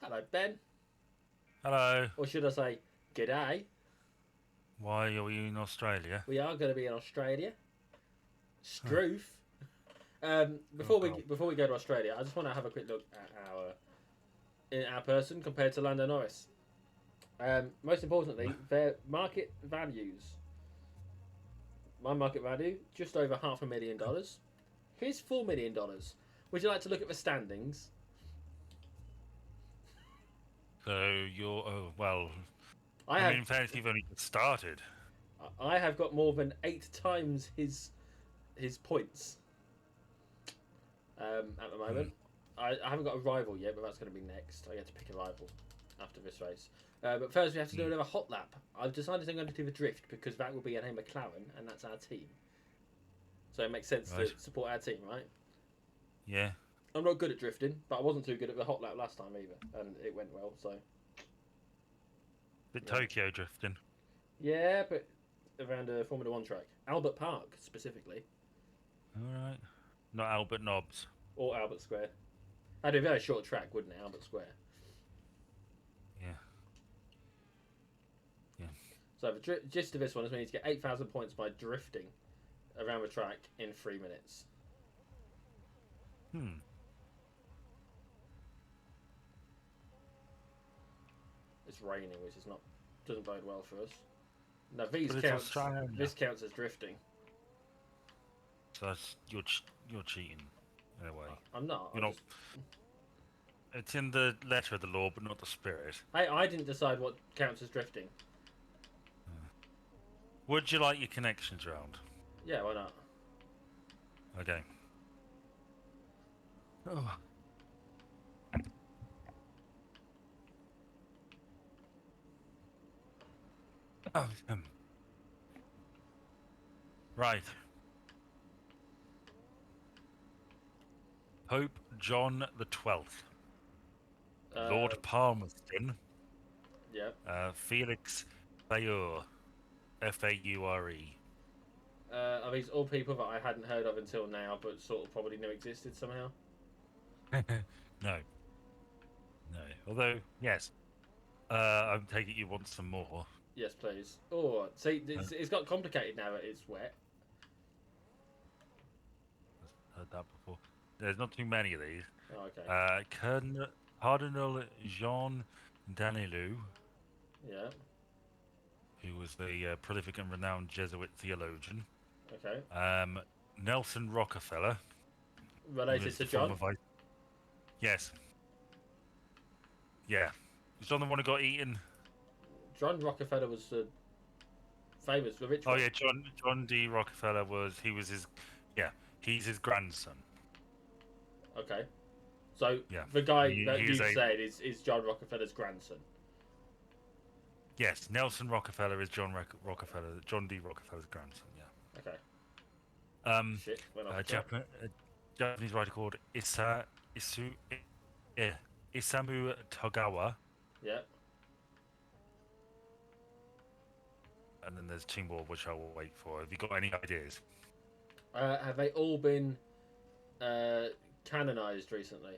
Hello, Ben. Hello. Or should I say, g'day? Why are you in Australia? We are going to be in Australia. Huh. Struth. Oh Before we God. before we go to Australia, I just want to have a quick look at our person compared to Lando Norris. Most importantly, their market values. My market value just over $500,000. Here's $4 million. Would you like to look at the standings? So you're well. I I mean, have in fairness, you've only just started. I have got more than 8 times his points at the Hmm. moment. I haven't got a rival yet, but that's going to be next. I get to pick a rival after this race. But first, we have to do Hmm. another hot lap. I've decided I'm going to do the drift because that will be an A McLaren, and that's our team. So it makes sense to Right. support our team, right? Yeah. I'm not good at drifting, but I wasn't too good at the hot lap last time either, and it went well. So Bit yeah, Tokyo drifting. yeah, but around a Formula One track, Albert Park specifically, All right. Not Albert Nobbs. or Albert Square. That'd be a very short track, wouldn't it, Albert Square? Yeah. Yeah. So the gist of this one is we need to get 8,000 points by drifting around the track in 3 minutes. Hmm. It's raining, which is not doesn't bode well for us. No, these But it's counts. Australia. This counts as drifting. So that's you're cheating in a way. I'm not. You're I'm not. just. It's in the letter of the law, but not the spirit. Hey, I didn't decide what counts as drifting. Would you like your connections round? Yeah, why not? Okay. Oh. Oh, right. Pope John the 12th, Uh, Lord Palmerston, yeah. Felix Faure, Faure. Are these all people that I hadn't heard of until now, but sort of probably knew existed somehow? No, no. Although, yes, I'm taking you want some more. Yes, please. Oh, see, Uh, it's got complicated now that it's wet. I've heard that before. There's not too many of these. Oh, okay. Cardinal Jean Danilou, Yeah. who was the prolific and renowned Jesuit theologian. Okay. Um, Nelson Rockefeller, who Related was to the John. former vice. Yes, yeah. Was John the one who got eaten? John Rockefeller was the famous, the rich Oh one. yeah, John D. Rockefeller was his, yeah, he's his grandson. Okay. So Yeah, the guy he that is you've a said is John Rockefeller's grandson. yes. Nelson Rockefeller is Rockefeller, John D. Rockefeller's grandson. Yeah. Okay. Um, Shit, went off a, the track. a Japanese writer called eh, Isamu Togawa, Yeah. and then there's two more which I will wait for. Have you got any ideas? Have they all been uh, canonized recently?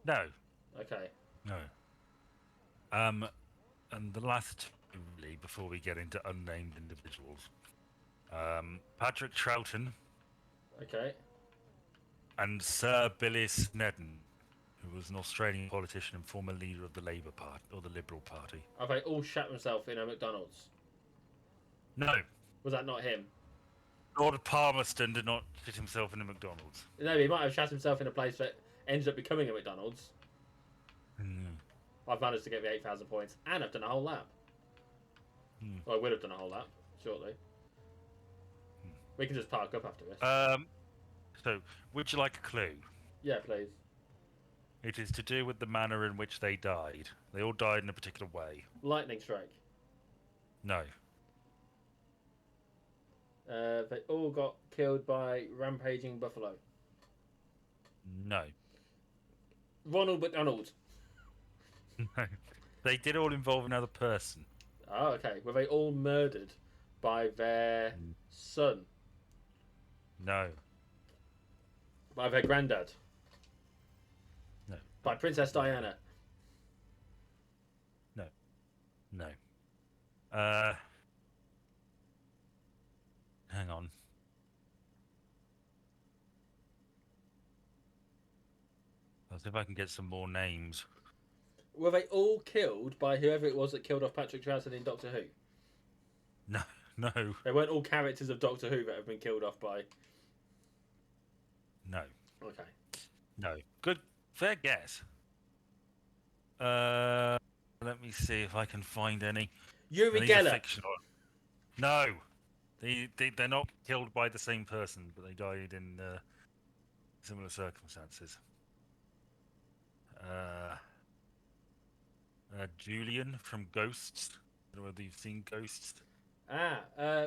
No, Okay. no. Um, and the last two really before we get into unnamed individuals. Patrick Troughton Okay. and Sir Billy Snedden, who was an Australian politician and former leader of the Labour Party or the Liberal Party. Have they all shat themselves in a McDonald's? No, Was that not him? Lord Palmerston did not shit himself in a McDonald's. No, he might have shat himself in a place that ends up becoming a McDonald's. Mm. I've managed to get the 8,000 points, and I've done a whole lap. Mm. Well, I would have done a whole lap, shortly. We can just park up after this. So, would you like a clue? Yeah, please. It is to do with the manner in which they died. They all died in a particular way. Lightning strike. No. They all got killed by rampaging buffalo. No. Ronald McDonald. No. They did all involve another person. Oh, okay. Were they all murdered by their Mm. son? No. By their granddad? No. By Princess Diana? No. Uh, hang on. I'll see if I can get some more names. Were they all killed by whoever it was that killed off Patrick Troughton in Doctor Who? No, no, They weren't all characters of Doctor Who that have been killed off by. no, Okay. no. Good, fair guess. Uh, Let me see if I can find any. Yuri And these are Geller. fictional. No, they're not killed by the same person, but they died in similar circumstances. Uh, Julian from Ghosts. I don't know whether you've seen Ghosts.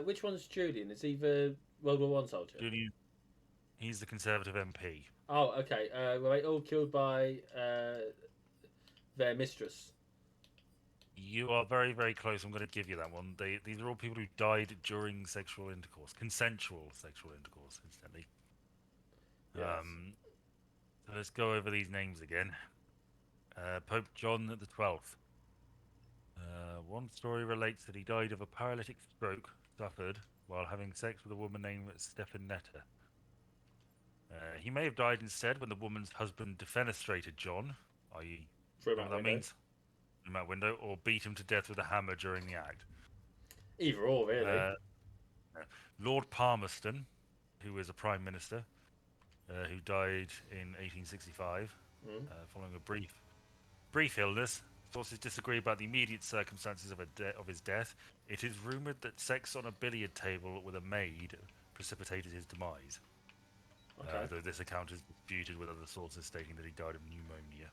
Which one's Julian? Is he the World War One soldier? Julian, he's the Conservative MP. Oh, okay. Were they all killed by their mistress? You are very, very close. I'm going to give you that one. These are all people who died during sexual intercourse, consensual sexual intercourse, incidentally. Yes. So let's go over these names again. Pope John the 12th. One story relates that he died of a paralytic stroke suffered while having sex with a woman named Stefanetta. He may have died instead when the woman's husband defenestrated John, i.e., Through what that that window. means, from that window, or beat him to death with a hammer during the act. Either or, really. Lord Palmerston, who was a prime minister, who died in 1865 following a brief illness. Sources disagree about the immediate circumstances of his death. It is rumoured that sex on a billiard table with a maid precipitated his demise. Okay. Though this account is disputed, with other sources stating that he died of pneumonia.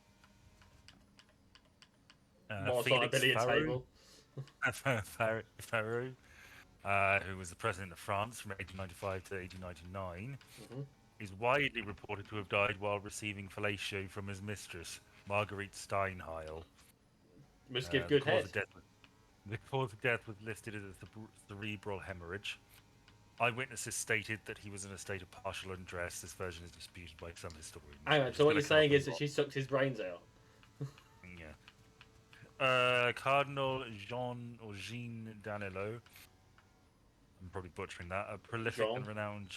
More on a Felix billiard table. Pharaoh, who was the president of France from 1895 to 1899, is widely reported to have died while receiving fellatio from his mistress, Marguerite Steinheil. Must give good head. The cause of death was listed as a cerebral hemorrhage. Eyewitnesses stated that he was in a state of partial undress. This version is disputed by some historians. Hang on, so what you're saying is that she sucked his brains out? Yeah. Cardinal Jean Danilo, I'm probably butchering that, a prolific and renowned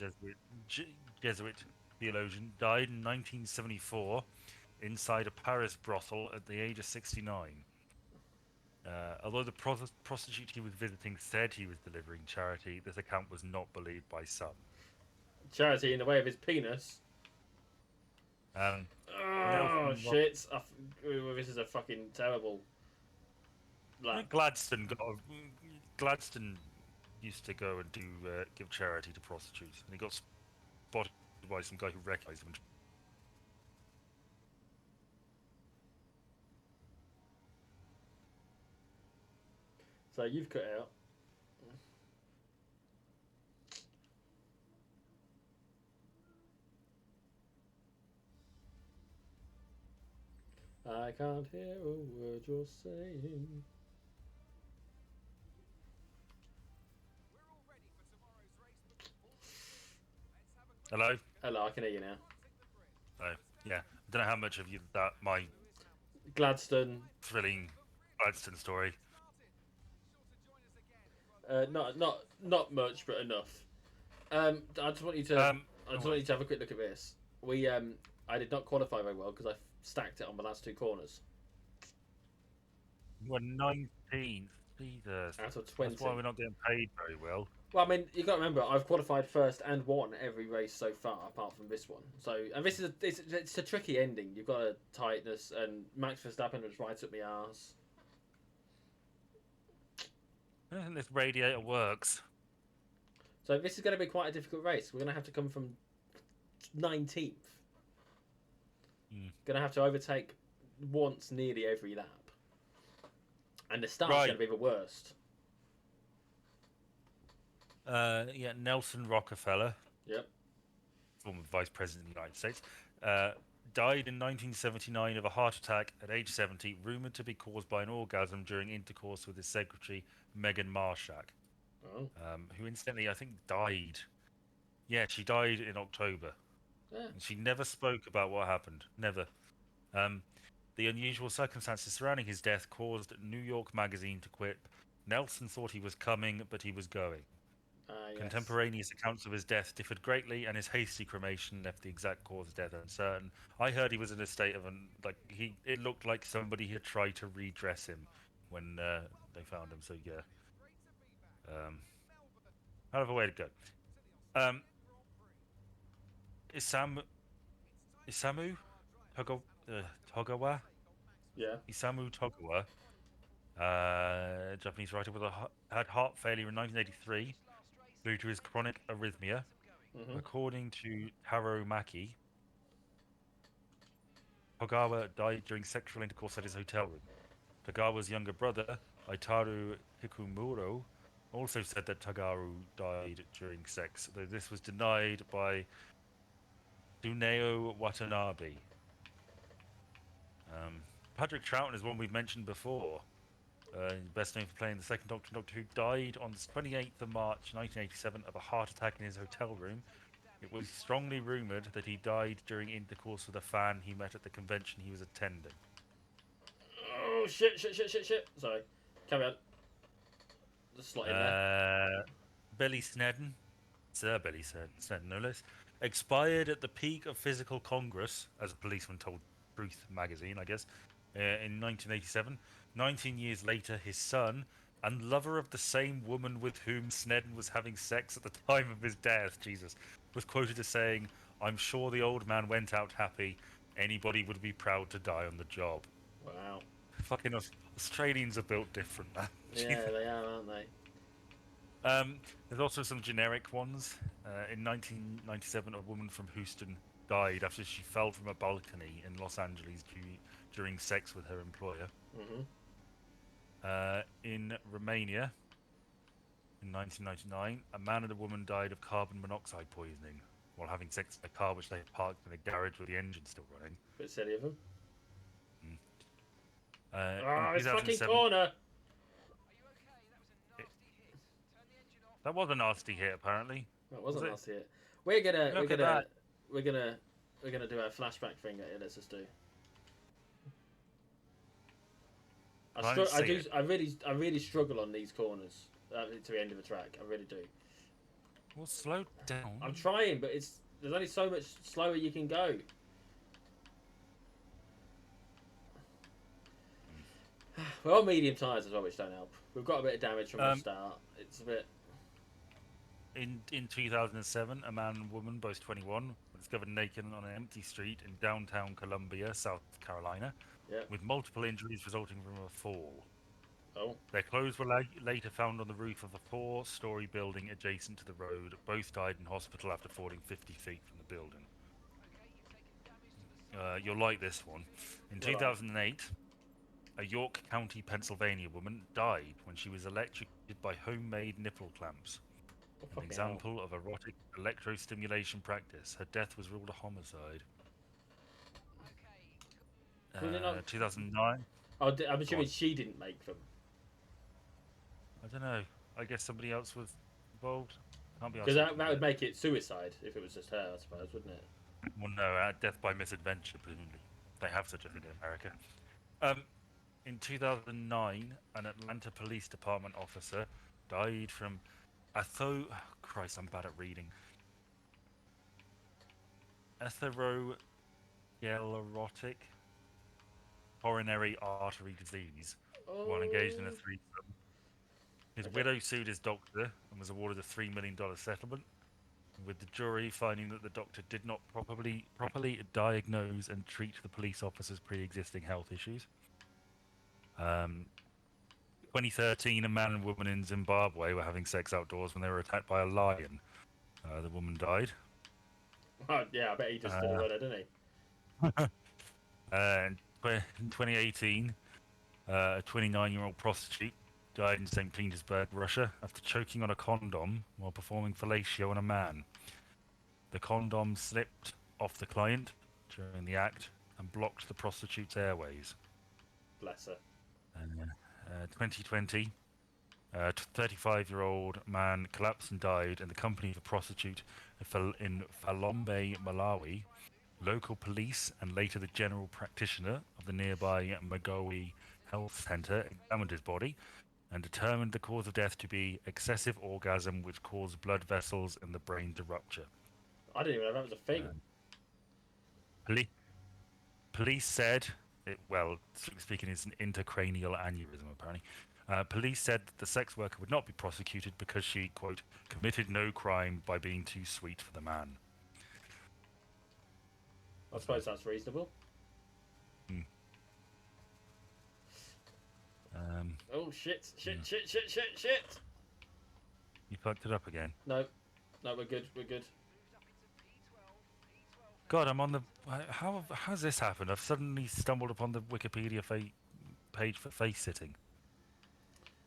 Jesuit theologian, died in 1974 inside a Paris brothel at the age of 69. Although the prostitute he was visiting said he was delivering charity, this account was not believed by some. Charity in the way of his penis? Shit. This is a fucking terrible... Gladstone used to go and give charity to prostitutes, and he got spotted by some guy who recognised him. So you've cut out. I can't hear a word you're saying. Hello? Hello, I can hear you now. Oh, yeah. I don't know how much of you that my Gladstone. thrilling Gladstone story. Not much, but enough. I just want you to. I just want you to have a quick look at this. I did not qualify very well because I stacked it on the last two corners. You were 19th. Jesus. Out of 20. That's why we're not getting paid very well. Well, I mean, you got to remember, I've qualified first and won every race so far, apart from this one. So, and this is it's a tricky ending. You've got a tightness, and Max Verstappen was right up my arse. I don't think this radiator works. So this is going to be quite a difficult race. We're going to have to come from 19th. Going to have to overtake once nearly every lap. And the start's going to be the worst. Yeah, Nelson Rockefeller. Yep. Former Vice President of the United States. Died in 1979 of a heart attack at age 70, rumoured to be caused by an orgasm during intercourse with his secretary, Meghan Marshak. Oh. Who incidentally, I think, died. Yeah, she died in October. Yeah. And she never spoke about what happened. Never. The unusual circumstances surrounding his death caused New York Magazine to quip, Nelson thought he was coming, but he was going. Yes. Contemporaneous accounts of his death differed greatly, and his hasty cremation left the exact cause of death uncertain. I heard he was in a state of it looked like somebody had tried to redress him when they found him. So yeah, um, hell of a way to go. Um, Isamu Isamu Togawa Yeah. Isamu Togawa, Japanese writer had heart failure in 1983 due to his chronic arrhythmia. Mhm. According to Taro Maki, Togawa died during sexual intercourse at his hotel room. Togawa's younger brother, Aitaru Hikumuro, also said that Tagaru died during sex, though this was denied by Tsuneo Watanabe. Patrick Troughton is one we've mentioned before. Best known for playing the second Doctor in Doctor Who, died on the 28th of March 1987 of a heart attack in his hotel room. It was strongly rumoured that he died during intercourse with a fan he met at the convention he was attending. Oh shit! Shit! Shit! Shit! Shit! Sorry. Carry on. Just slot in there. Billy Snedden, Sir Billy Snedden, no less, expired at the peak of physical congress, as a policeman told Truth magazine, I guess, in 1987. 19 years later, his son, and lover of the same woman with whom Snedden was having sex at the time of his death, Jesus, was quoted as saying, "I'm sure the old man went out happy. Anybody would be proud to die on the job." Wow. Fucking Australians are built different, man. Yeah, they are, aren't they? There's also some generic ones. In 1997, a woman from Houston died after she fell from a balcony in Los Angeles during sex with her employer. Mhm. In Romania, in 1999, a man and a woman died of carbon monoxide poisoning while having sex in a car which they had parked in a garage with the engine still running. Bit silly of them. Mm. In Oh, it's fucking 2007, corner. it, that was a nasty hit. Apparently, That was wasn't it? last year. We're gonna, we're Look at gonna, that. we're gonna, we're gonna do our flashback thing. Let's just do. Can't even I see do. it. I really struggle on these corners to the end of a track. I really do. Well, slow down. I'm trying, but there's only so much slower you can go. We're on medium tyres as well, which don't help. We've got a bit of damage from the start. It's a bit. In 2007, a man and woman, both 21, were discovered naked on an empty street in downtown Columbia, South Carolina, Yeah. with multiple injuries resulting from a fall. Oh. Their clothes were later found on the roof of a four-story building adjacent to the road. Both died in hospital after falling 50 feet from the building. You'll like this one. In 2008, a York County, Pennsylvania woman died when she was electrocuted by homemade nipple clamps. An example of erotic electrostimulation practice. Her death was ruled a homicide. 2009. Oh, I'm assuming she didn't make them. I don't know. I guess somebody else was involved. Can't be Because that would make it suicide if it was just her, I suppose, wouldn't it? Well, no, death by misadventure, presumably. They have such a thing in America. In 2009, an Atlanta Police Department officer died from Christ, I'm bad at reading. Atherosclerotic coronary artery disease while engaged in a threesome. His widow sued his doctor and was awarded a $3 million settlement, with the jury finding that the doctor did not properly diagnose and treat the police officer's pre-existing health issues. 2013, a man and woman in Zimbabwe were having sex outdoors when they were attacked by a lion. The woman died. Oh, yeah, I bet he just did it, didn't he? In 2018, a 29-year-old prostitute died in St. Petersburg, Russia, after choking on a condom while performing fellatio on a man. The condom slipped off the client during the act and blocked the prostitute's airways. Bless her. 2020, a 35-year-old man collapsed and died in the company of a prostitute in Falombe, Malawi, Local police and later the general practitioner of the nearby Magoe Health Centre examined his body and determined the cause of death to be excessive orgasm which caused blood vessels in the brain to rupture. I didn't even know that was a thing. Poli- Police said, strictly speaking, it's an intracranial aneurysm, apparently. Police said that the sex worker would not be prosecuted because she, quote, committed no crime by being too sweet for the man. I suppose that's reasonable. Oh, shit. You fucked it up again. No, we're good. God, I'm on the... How's this happened? I've suddenly stumbled upon the Wikipedia page for face sitting.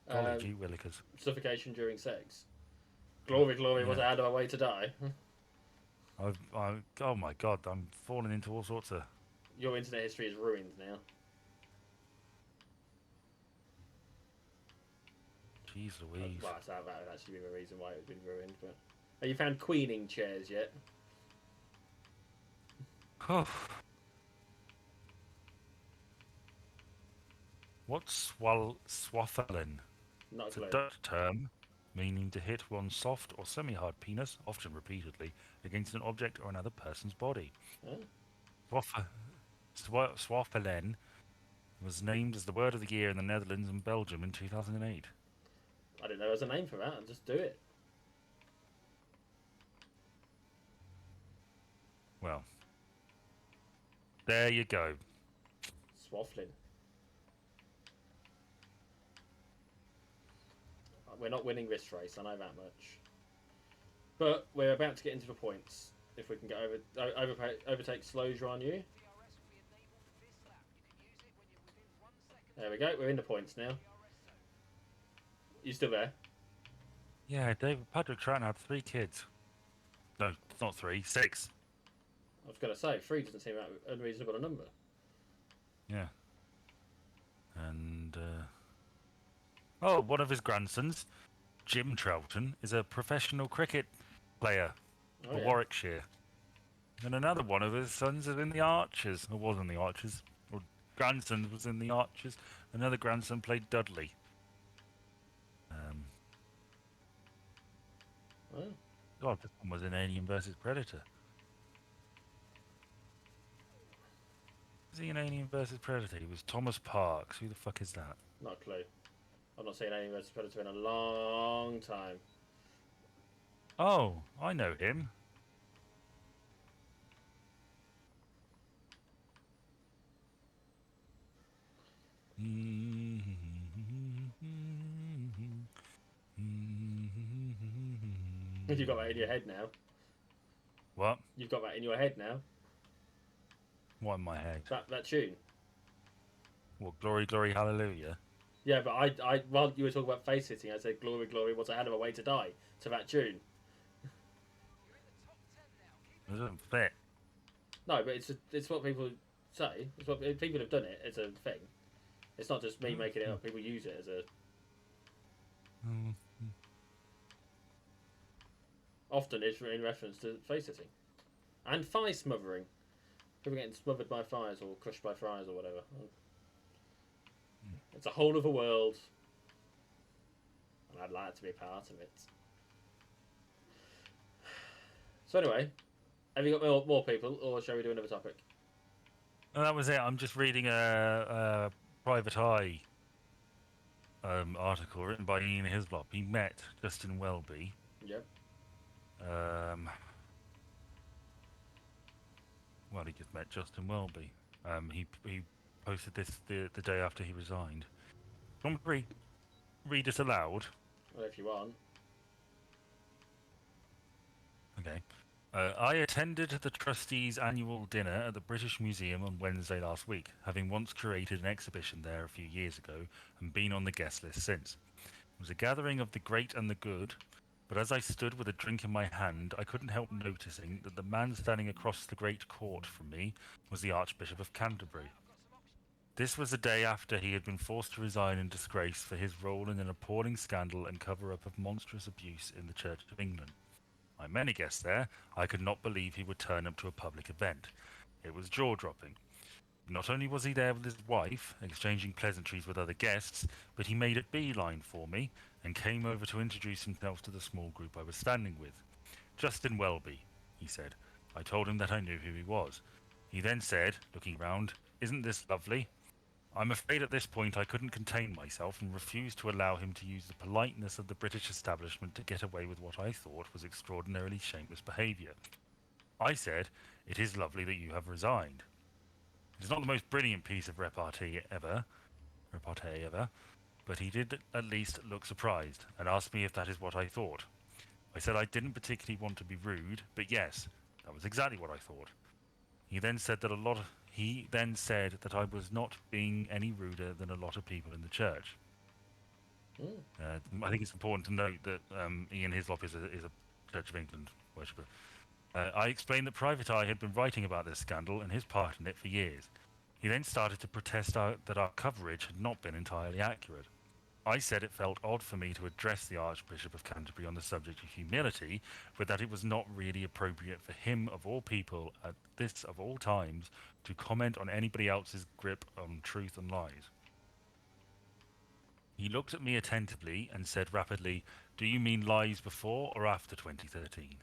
Golly gee willikers. Suffocation during sex. Glory, was I out of my way to die? Oh my God, I'm falling into all sorts of... Your internet history is ruined now. Jeez Louise. Well, that would actually be the reason why it's been ruined, but... Have you found queening chairs yet? What's swaffelen? Not It's a Dutch term meaning to hit one's soft or semi-hard penis, often repeatedly, against an object or another person's body. Oh. Swaffelen was named as the word of the year in the Netherlands and Belgium in 2008. I didn't know there was a name for that. Just do it. Well, there you go. Swaffling. We're not winning this race, I know that much. But we're about to get into the points. If we can get overtake Sloja on you. There we go, we're in the points now. You still there? Yeah, Patrick Troughton had 3 kids. No, it's not 3, 6. I was going to say, 3 doesn't seem that unreasonable a number. Yeah. And, one of his grandsons, Jim Troughton, is a professional cricket player for Warwickshire. And another one of his sons is in the Archers, or was in the Archers, or grandson was in the Archers. Another grandson played Dudley. God, this one was in Alien vs Predator. Is he in Alien vs Predator? He was Thomas Parks. Who the fuck is that? Not a clue. I've not seen Alien vs Predator in a long time. Oh, I know him. You've got that in your head now. What? You've got that in your head now. What in my head? That tune. What, Glory, Glory, Hallelujah? Yeah, but I while you were talking about face hitting, I said Glory, Glory, what's a hell of a way to die to that tune. It doesn't fit. No, but it's what people say. It's what people have done it. It's a thing. It's not just me making it up. People use it as a. Often it's in reference to face hitting, and thigh smothering. People getting smothered by fires or crushed by fires or whatever. It's a whole other world, and I'd like to be a part of it. So anyway, have you got more people, or shall we do another topic? And that was it. I'm just reading a Private Eye article written by Ian Hislop. He met Justin Welby. Yep. Well, he just met Justin Welby. He posted this the day after he resigned. Do you want me to read it aloud? Well, if you want. Okay. I attended the trustees' annual dinner at the British Museum on Wednesday last week, having once curated an exhibition there a few years ago and been on the guest list since. It was a gathering of the great and the good, but as I stood with a drink in my hand, I couldn't help noticing that the man standing across the great court from me was the Archbishop of Canterbury. This was the day after he had been forced to resign in disgrace for his role in an appalling scandal and cover-up of monstrous abuse in the Church of England. My many guests there, I could not believe he would turn up to a public event. It was jaw-dropping. Not only was he there with his wife, exchanging pleasantries with other guests, but he made a beeline for me and came over to introduce himself to the small group I was standing with. Justin Welby, he said. I told him that I knew who he was. He then said, looking round, "Isn't this lovely?" I'm afraid at this point I couldn't contain myself and refused to allow him to use the politeness of the British establishment to get away with what I thought was extraordinarily shameless behaviour. I said, "It is lovely that you have resigned." It's not the most brilliant piece of repartee ever, but he did at least look surprised and asked me if that is what I thought. I said I didn't particularly want to be rude, but yes, that was exactly what I thought. He then said that I was not being any ruder than a lot of people in the church. I think it's important to note that Ian Hislop is a Church of England worshipper. I explained that Private Eye had been writing about this scandal and his part in it for years. He then started to protest that our coverage had not been entirely accurate. I said it felt odd for me to address the Archbishop of Canterbury on the subject of humility, but that it was not really appropriate for him, of all people, at this of all times, to comment on anybody else's grip on truth and lies. He looked at me attentively and said rapidly, "Do you mean lies before or after 2013?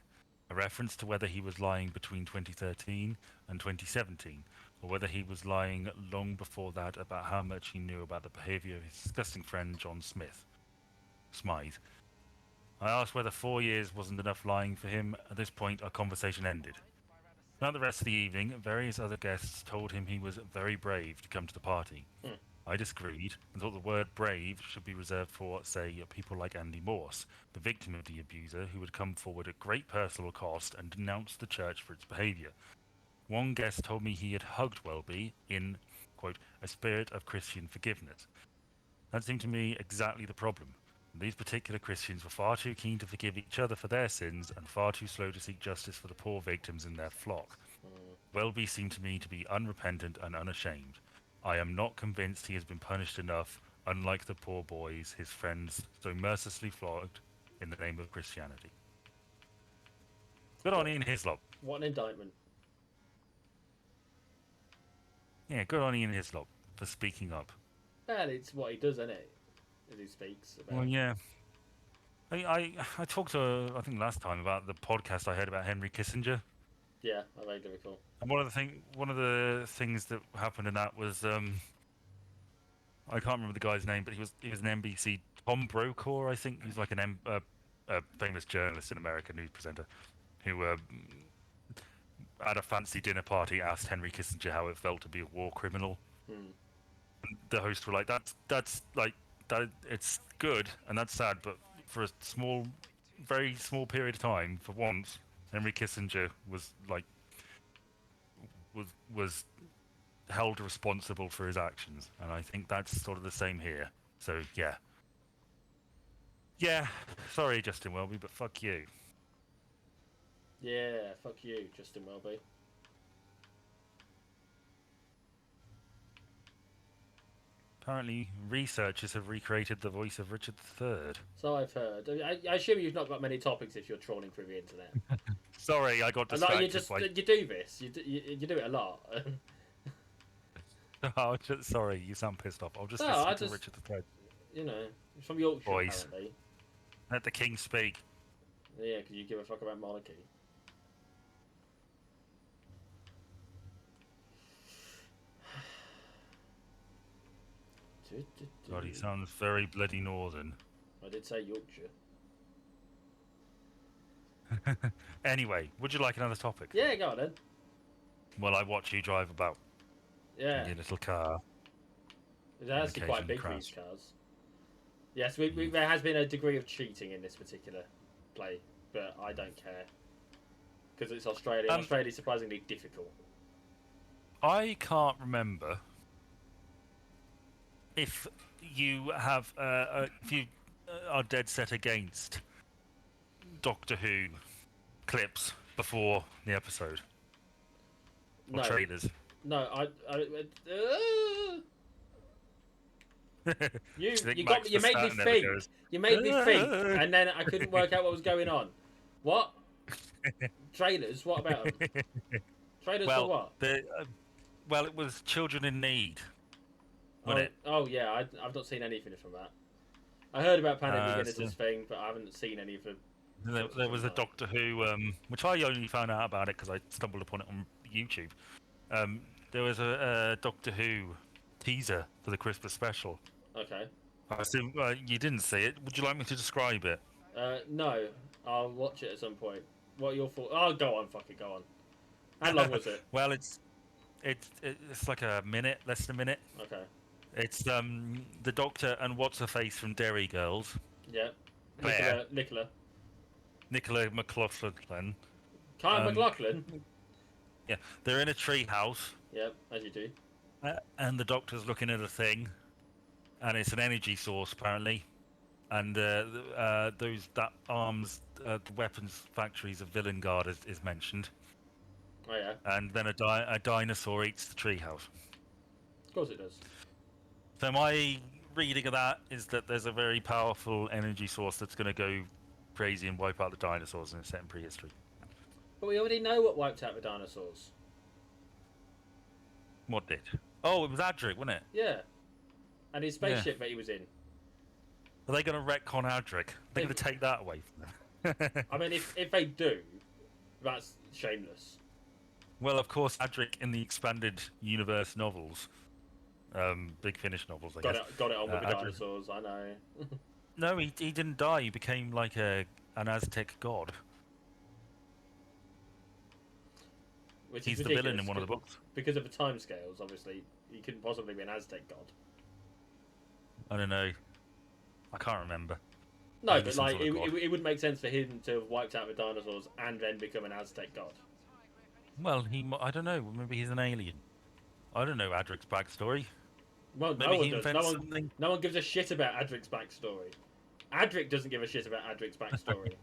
A reference to whether he was lying between 2013 and 2017, or whether he was lying long before that about how much he knew about the behaviour of his disgusting friend John Smythe. I asked whether 4 years wasn't enough lying for him. At this point, our conversation ended. Throughout the rest of the evening, various other guests told him he was very brave to come to the party. I disagreed and thought the word brave should be reserved for, say, people like Andy Morse, the victim of the abuser, who would come forward at great personal cost and denounce the church for its behaviour. One guest told me he had hugged Welby in, quote, a spirit of Christian forgiveness. That seemed to me exactly the problem. These particular Christians were far too keen to forgive each other for their sins and far too slow to seek justice for the poor victims in their flock. Welby seemed to me to be unrepentant and unashamed. I am not convinced he has been punished enough, unlike the poor boys his friends so mercilessly flogged in the name of Christianity. Good on Ian Hislop. What an indictment. Yeah, good on Ian Hislop for speaking up. Well, it's what he does, isn't it? As he speaks about. Well, yeah. I talked I think last time about the podcast I heard about Henry Kissinger. Yeah, I vaguely recall. And one of the things that happened in that was I can't remember the guy's name, but he was an NBC Tom Brokaw, I think. He's like a famous journalist in America, news presenter, who at a fancy dinner party asked Henry Kissinger how it felt to be a war criminal. The hosts were like, "That's like that. It's good and that's sad, but for a very small period of time, for once, Henry Kissinger was held responsible for his actions, and I think that's sort of the same here. So yeah. Sorry, Justin Welby, but fuck you. Yeah, fuck you, Justin Welby. Apparently, researchers have recreated the voice of Richard III. So I've heard. I assume you've not got many topics if you're trawling through the internet. Sorry, I got distracted. You do this. You do it a lot. Sorry, you sound pissed off. I'll just No, listen to Richard III. You know, he's from Yorkshire, Voice. apparently. Let the king speak. Yeah, because you give a fuck about monarchy. God, he sounds very bloody northern. I did say Yorkshire. Anyway, would you like another topic? Yeah, go on then. Well, I watch you drive about Yeah. in your little car. It's actually quite big for these cars. Yes, there has been a degree of cheating in this particular play, but I don't care. Because it's Australia. Australia's surprisingly difficult. I can't remember if you have if you are dead set against Doctor Who clips before the episode or trailers. No, you made me think. You made me think, and then I couldn't work out what was going on. What? Trailers? What about them? Trailers for Well, what? well, it was children in need, Oh, wasn't it? oh yeah, I've not seen anything from that. I heard about Panic So McGinnis's thing, but I haven't seen any of the footage there from was a that. Doctor Who, which I only found out about it because I stumbled upon it on YouTube. Um, there was a Doctor Who teaser for the Christmas special. Okay. I assume you didn't see it. Would you like me to describe it? No, I'll watch it at some point. What are your thoughts? Oh, go on, fuck it, go on. How long was it? Well, it's like a minute, less than a minute. Okay. It's the Doctor and what's her face from Derry Girls, Yeah. Claire, Nicola. Nicola McLaughlin. Kyle McLaughlin. Yeah, they're in a tree house, Yep, as you do. and the Doctor's looking at a thing, and it's an energy source apparently, and those that arms, the weapons factories of Villain Guard is mentioned, Oh yeah. and then a dinosaur eats the treehouse. Of course it does. So my reading of that is that there's a very powerful energy source that's going to go crazy and wipe out the dinosaurs, and it's set in prehistory. But we already know what wiped out the dinosaurs. What did? Oh, it was Adric, wasn't it? Yeah. And his spaceship that he was in. Are they going to retcon Adric? They're going to take that away from them. I mean, if they do, that's shameless. Well, of course, Adric in the expanded universe novels, Big Finish novels, I guess. Got it on with the Adric. dinosaurs, I know. No, he didn't die. He became like an Aztec god. Which He's is the villain in one of the books. Because of the timescales, obviously, he couldn't possibly be an Aztec god. I don't know. I can't remember. No, but like, it wouldn't make sense for him to have wiped out the dinosaurs and then become an Aztec god. Well, I don't know. Maybe he's an alien. I don't know Adric's backstory. Well, Maybe no one he does. invents something. No one gives a shit about Adric's backstory. Adric doesn't give a shit about Adric's backstory.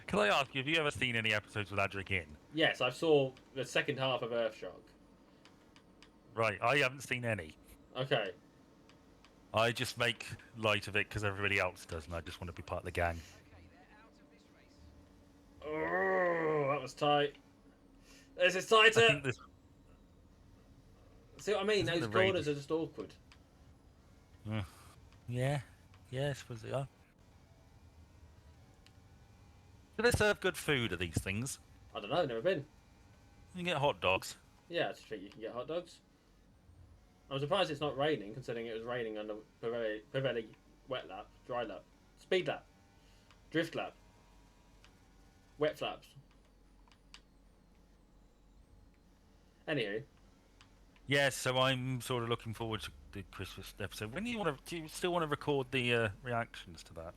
Can I ask you, have you ever seen any episodes with Adric in? Yes, I saw the second half of Earthshock. Right, I haven't seen any. Okay. I just make light of it because everybody else does, and I just want to be part of the gang. Oh, that was tight. This is tighter. See what I mean? Those corners are just awkward. Yeah, I suppose they are. Do they serve good food at these things? I don't know, never been. You can get hot dogs. Yeah, I think you can get hot dogs. I'm surprised it's not raining, considering it was raining on the Pirelli wet lap, dry lap, speed lap, drift lap, wet flaps. Anywho. Yeah, so I'm sort of looking forward to the Christmas episode. When do you still want to record the reactions to that?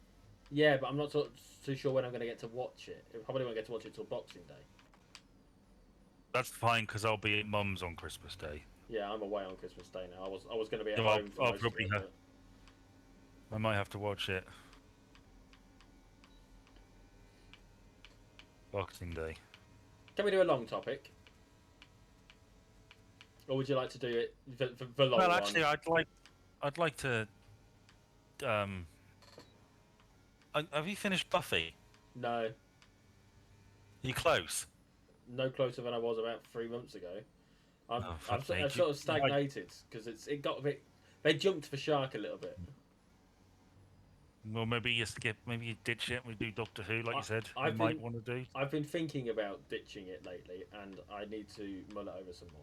Yeah, but I'm not too sure when I'm going to get to watch it. I probably won't get to watch it till Boxing Day. That's fine because I'll be at Mum's on Christmas Day. Yeah, I'm away on Christmas Day now. I was going to be at So home for I'll most probably of it. I might have to watch it. Boxing Day. Can we do a long topic? Or would you like to do it for long? Well, actually, I'd like to. Have you finished Buffy? No. Are you close? No closer than I was about 3 months ago. I've sort of stagnated stagnated because it got a bit. They jumped the shark a little bit. Well, maybe you skip, maybe you ditch it. We do Doctor Who, like you said. You might want to do. I've been thinking about ditching it lately, and I need to mull it over some more.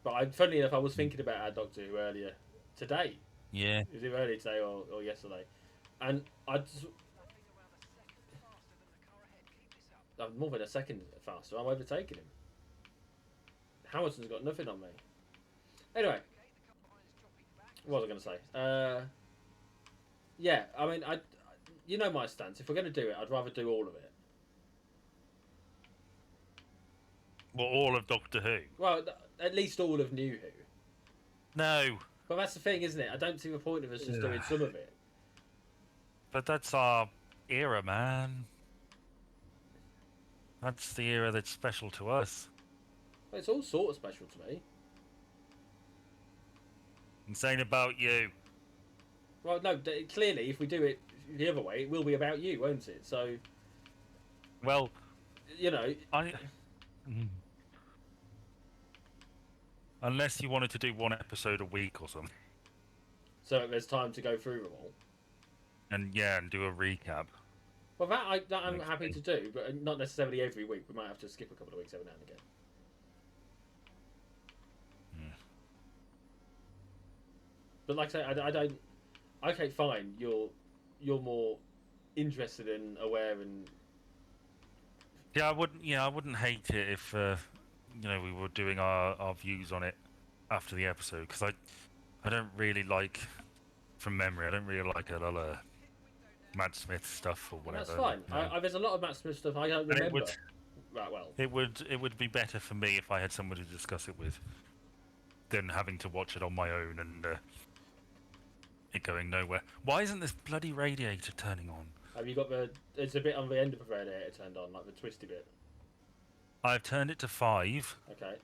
But funnily enough, I was thinking about our Doctor Who earlier today. Yeah. Is it earlier today or yesterday? And I'm more than a second faster. I'm overtaking him. Hamilton's got nothing on me. Anyway, what was I going to say? Yeah, I mean, you know my stance. If we're going to do it, I'd rather do all of it. Well, all of Doctor Who. Well, at least all of New Who. No. But that's the thing, isn't it? I don't see the point of us just doing some of it. But that's our era, man. That's the era that's special to us. Well, it's all sort of special to me. Insane about you. Well, no, clearly, if we do it the other way, it will be about you, won't it? So. Well, you know, I. Mm. Unless you wanted to do one episode a week or something, so there's time to go through them all. and do a recap. Well, that I'm and happy to explain. do, but not necessarily every week. We might have to skip a couple of weeks every now and again. Mm. But like I say, I don't. Okay, fine. You're more interested in aware and Yeah, I wouldn't. Yeah, I wouldn't hate it if we were doing our views on it after the episode, because I don't really like, from memory, I don't really like a lot of Matt Smith stuff or and that's whatever. fine. There's a lot of Matt Smith stuff I don't And remember that well. it would be better for me if I had someone to discuss it with than having to watch it on my own and it going nowhere. Why isn't this bloody radiator turning on? Have you got the? It's a bit on the end of the radiator turned on, like the twisty bit. I've turned it to 5, Okay.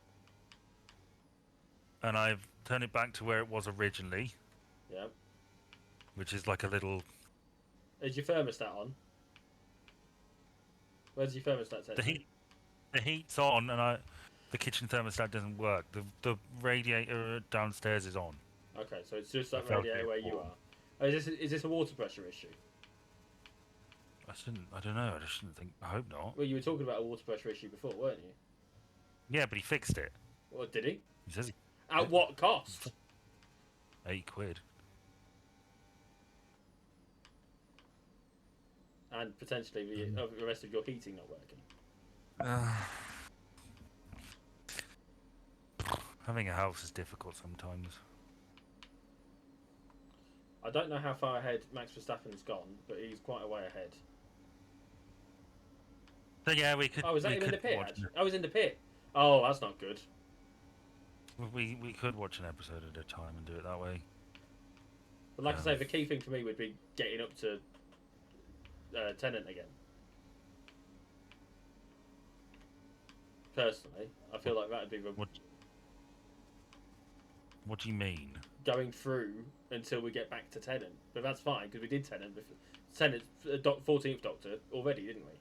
and I've turned it back to where it was originally, Yeah. which is like a little. Is your thermostat on? Where's your thermostat set? The heat's on, and the kitchen thermostat doesn't work. The radiator downstairs is on. Okay, so it's just I that felt radiator it where you warm. are. Oh, is this a water pressure issue? I don't know. I shouldn't think. I hope not. Well, you were talking about a water pressure issue before, weren't you? Yeah, but he fixed it. Well, did he? He says At what cost? £8. And potentially the rest of your heating not working. Having a house is difficult sometimes. I don't know how far ahead Max Verstappen's gone, but he's quite a way ahead. So yeah, we could. Oh, is that we him in the could pit? watch Actually? Oh, he's in the pit. Oh, that's not good. We could watch an episode at a time and do it that way. But like I say, the key thing for me would be getting up to Tennant again. Personally, I feel like that would be the What do you mean? going through until we get back to Tennant. But that's fine because we did Tennant before. Tennant, 14th Doctor already, didn't we?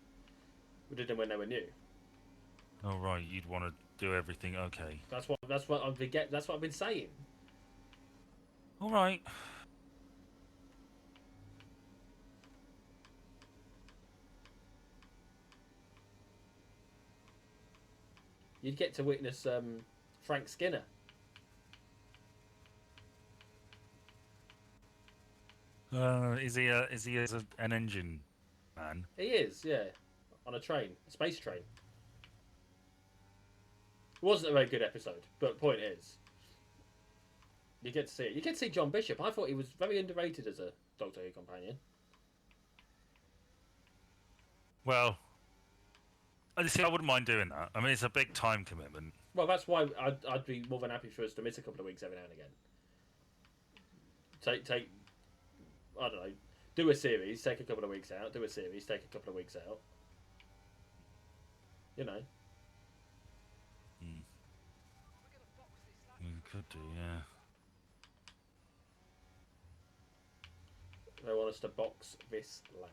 We did them when they were new. Oh right, you'd want to do everything. Okay. That's what I've been saying. All right. You'd get to witness Frank Skinner. Is he an engine man? He is, yeah, on a train, a space train. It wasn't a very good episode, but point is, you get to see it. You get to see John Bishop. I thought he was very underrated as a Doctor Who companion. Well, I wouldn't mind doing that. I mean, it's a big time commitment. Well, that's why I'd be more than happy for us to miss a couple of weeks every now and again. Take, I don't know, do a series, take a couple of weeks out. Do a series, take a couple of weeks out. You know. We could do, yeah. They want us to box this lap.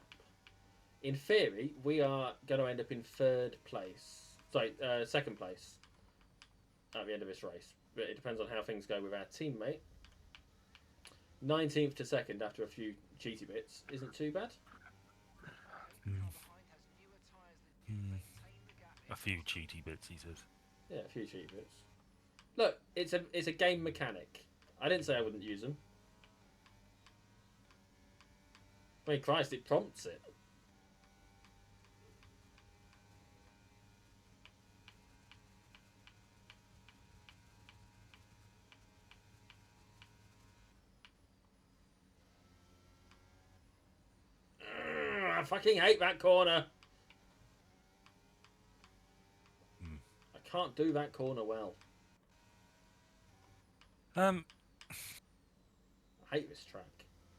In theory, we are going to end up in third place. Sorry, second place at the end of this race. But it depends on how things go with our teammate. 19th to second after a few cheaty bits isn't too bad. A few cheaty bits, he says. Yeah, a few cheaty bits. Look, it's a game mechanic. I didn't say I wouldn't use them. I mean, Christ, it prompts it. I fucking hate that corner. I can't do that corner well. I hate this track.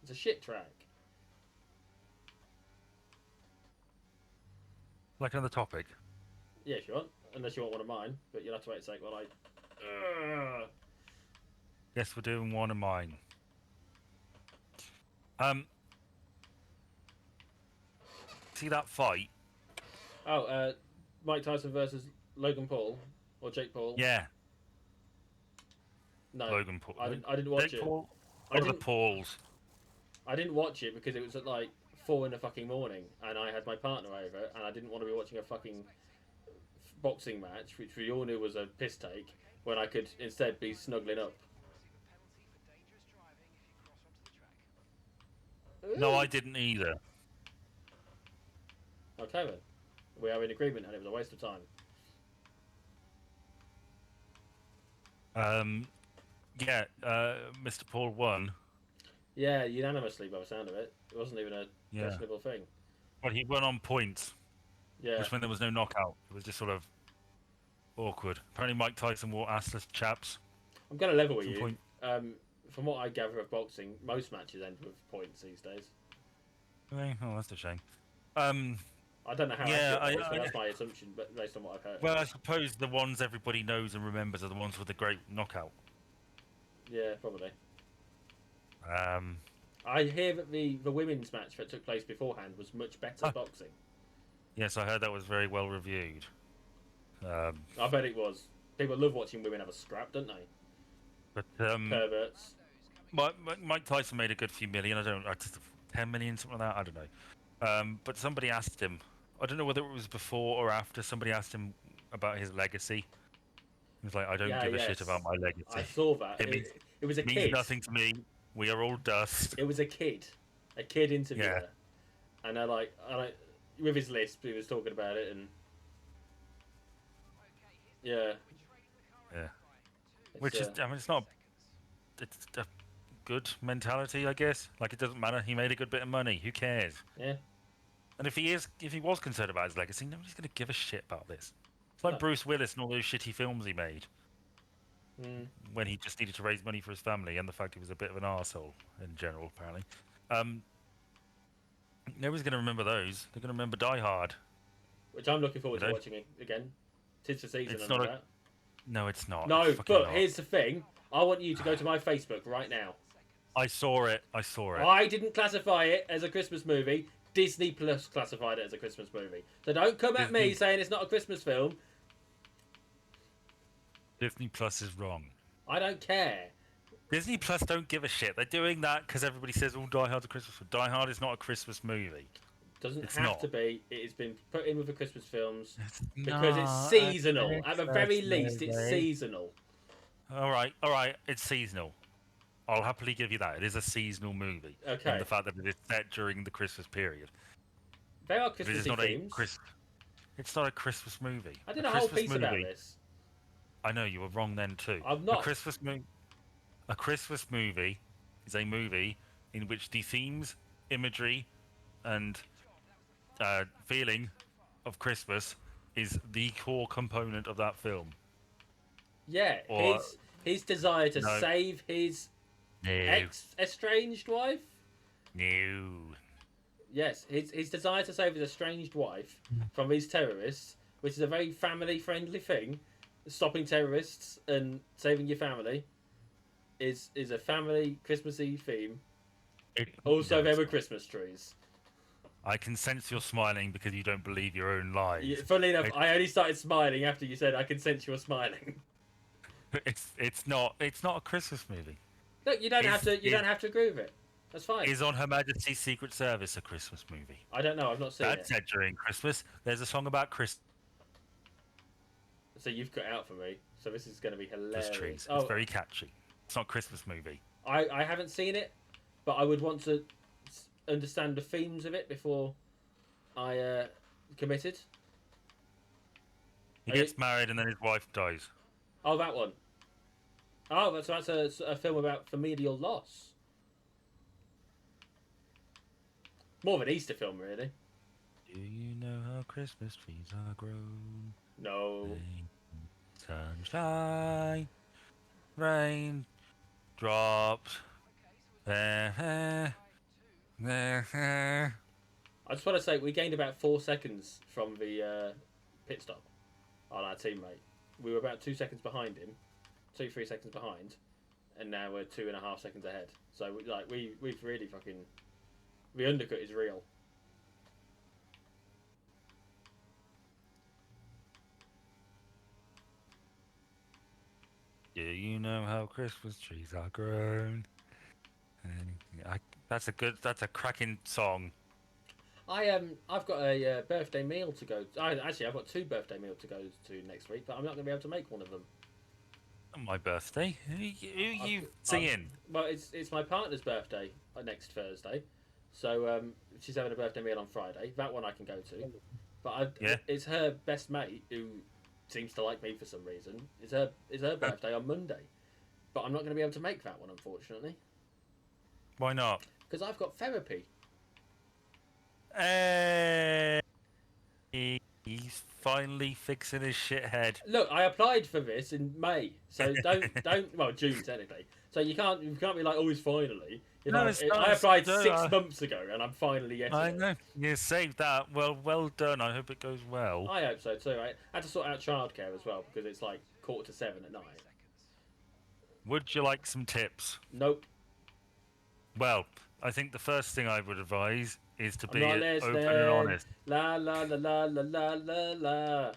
It's a shit track. Like another topic? Yeah, if you want. Unless you want one of mine. But you'll have to wait a sec while I... Yes, we're doing one of mine. See that fight? Oh, Mike Tyson versus Logan Paul or Jake Paul? Yeah, No, Logan Paul. I didn't watch Jake it. Paul. I One of the didn't Pauls. I didn't watch it because it was at like 4 in the morning, and I had my partner over, and I didn't want to be watching a fucking boxing match, which we all knew was a piss take, when I could instead be snuggling up. No, Ooh. I didn't either. Okay then, we are in agreement, and it was a waste of time. Um, yeah, Mr. Paul won. Yeah, unanimously by the sound of it. It wasn't even a Yeah, questionable thing. but he won on points, Yeah, which meant there was no knockout. It was just sort of awkward. Apparently, Mike Tyson wore assless chaps. I'm gonna level with Some you. point. From what I gather of boxing, most matches end with points these days. Oh, that's a shame. I don't know how Yeah, accurate that is, but that's my assumption, but based on what I've heard. well, I suppose the ones everybody knows and remembers are the ones with the great knockout. Yeah, probably. Um, I hear that the women's match that took place beforehand was much better Oh. boxing. yes, I heard that was very well reviewed. I bet it was. People love watching women have a scrap, don't they? But Perverts. Mike Tyson made a good few million. I don't, 10 million, something like that. I don't know. But somebody asked him. I don't know whether it was before or after. Somebody asked him about his legacy. He was like, "I don't give a shit about my legacy. I saw that. It was a means kid. nothing to me. We are all dust." It was a kid interviewer, and with his lisp, he was talking about it, and yeah, Which is, I mean, it's not. It's a good mentality, I guess. Like, it doesn't matter. He made a good bit of money. Who cares? yeah. And if he was concerned about his legacy, nobody's going to give a shit about this. It's like No. Bruce Willis and all those shitty films he made Mm. when he just needed to raise money for his family, and the fact he was a bit of an arsehole in general, apparently. Nobody's going to remember those. They're going to remember Die Hard. Which I'm looking forward to watching it again. Tis the season It's and not all a- that. No, it's not. No, It's fucking but not. here's the thing. I want you to go to my Facebook right now. I saw it. I didn't classify it as a Christmas movie. Disney Plus classified it as a Christmas movie. So don't come at me saying it's not a Christmas film. Disney Plus is wrong. I don't care. Disney Plus don't give a shit. They're doing that because everybody says, "Oh, Die Hard's a Christmas film." Die Hard is not a Christmas movie. Doesn't It's have not. to be. It has been put in with the Christmas films It's because it's not seasonal. a At the very Christmas least, it's movie. seasonal. All right. It's seasonal. I'll happily give you that. It is a seasonal movie. Okay. And the fact that it is set during the Christmas period. They are But it is Christmassy not themes. It's not a Christmas movie. I did a whole Christmas piece about movie- this. I know you were wrong then too. I'm not. A Christmas movie is a movie in which the themes, imagery, and feeling of Christmas is the core component of that film. Yeah, Or- his desire to No. save his No. estranged wife. No. Yes, his desire to save his estranged wife from these terrorists, which is a very family-friendly thing. Stopping terrorists and saving your family is a family Christmassy theme. Also, No, there it's were not. Christmas trees. I can sense you're smiling because you don't believe your own lies. Yeah, funnily enough, I only started smiling after you said I can sense you're smiling. It's not a Christmas movie. Look, you don't have to. You Is- don't have to agree with it. That's fine. Is On Her Majesty's Secret Service a Christmas movie? I don't know. I've not seen That's it. set during Christmas. There's a song about Christmas So you've cut out for me. So this is going to be hilarious. trees. Oh, It's very catchy. It's not a Christmas movie. I haven't seen it, but I would want to understand the themes of it before I committed. He Are gets you- married and then his wife dies. Oh, that one. Oh, that's a film about familial loss. More of an Easter film, really. Do you know how Christmas trees are grown? No. Sunshine, rain, drops. I just want to say we gained about 4 seconds from the pit stop on our teammate. We were about 2 seconds behind him, 2-3 seconds behind, and now we're 2.5 seconds ahead. So we've really fucking the undercut is real. Do you know how Christmas trees are grown? And that's a cracking song. I've got a birthday meal to go. Actually, I've got two birthday meals to go to next week, but I'm not going to be able to make one of them. On my birthday. Who you I've, seeing? well, it's my partner's birthday next Thursday, so she's having a birthday meal on Friday. That one I can go to, but Yeah. it's her best mate who seems to like me for some reason. It's her birthday on Monday, but I'm not going to be able to make that one, unfortunately, Why not? because I've got therapy. Hey, he's finally fixing his shit head. Look, I applied for this in May, so don't well June technically. So you can't be like, oh, it's finally. No, it's not. I applied No, 6 months ago, and I'm finally getting I it. know. You saved that. Well done. I hope it goes well. I hope so too. I had to sort out childcare as well because it's like 6:45 at night. Would you like some tips? Nope. Well, I think the first thing I would advise is to I'm be not open listening. and honest. La la la la la la la la.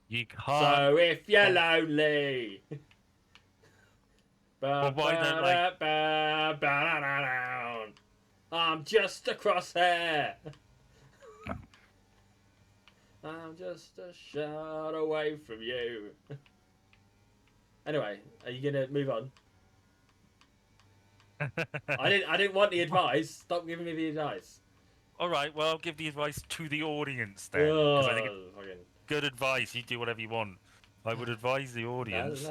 You can't. So if you're lonely. Well, why don't like? I'm just a crosshair. I'm just a shot away from you. Anyway, are you gonna move on? I didn't want the advice. Stop giving me the advice. All right. Well, I'll give the advice to the audience then, because I think it's Fucking... good advice. You do whatever you want. I would advise the audience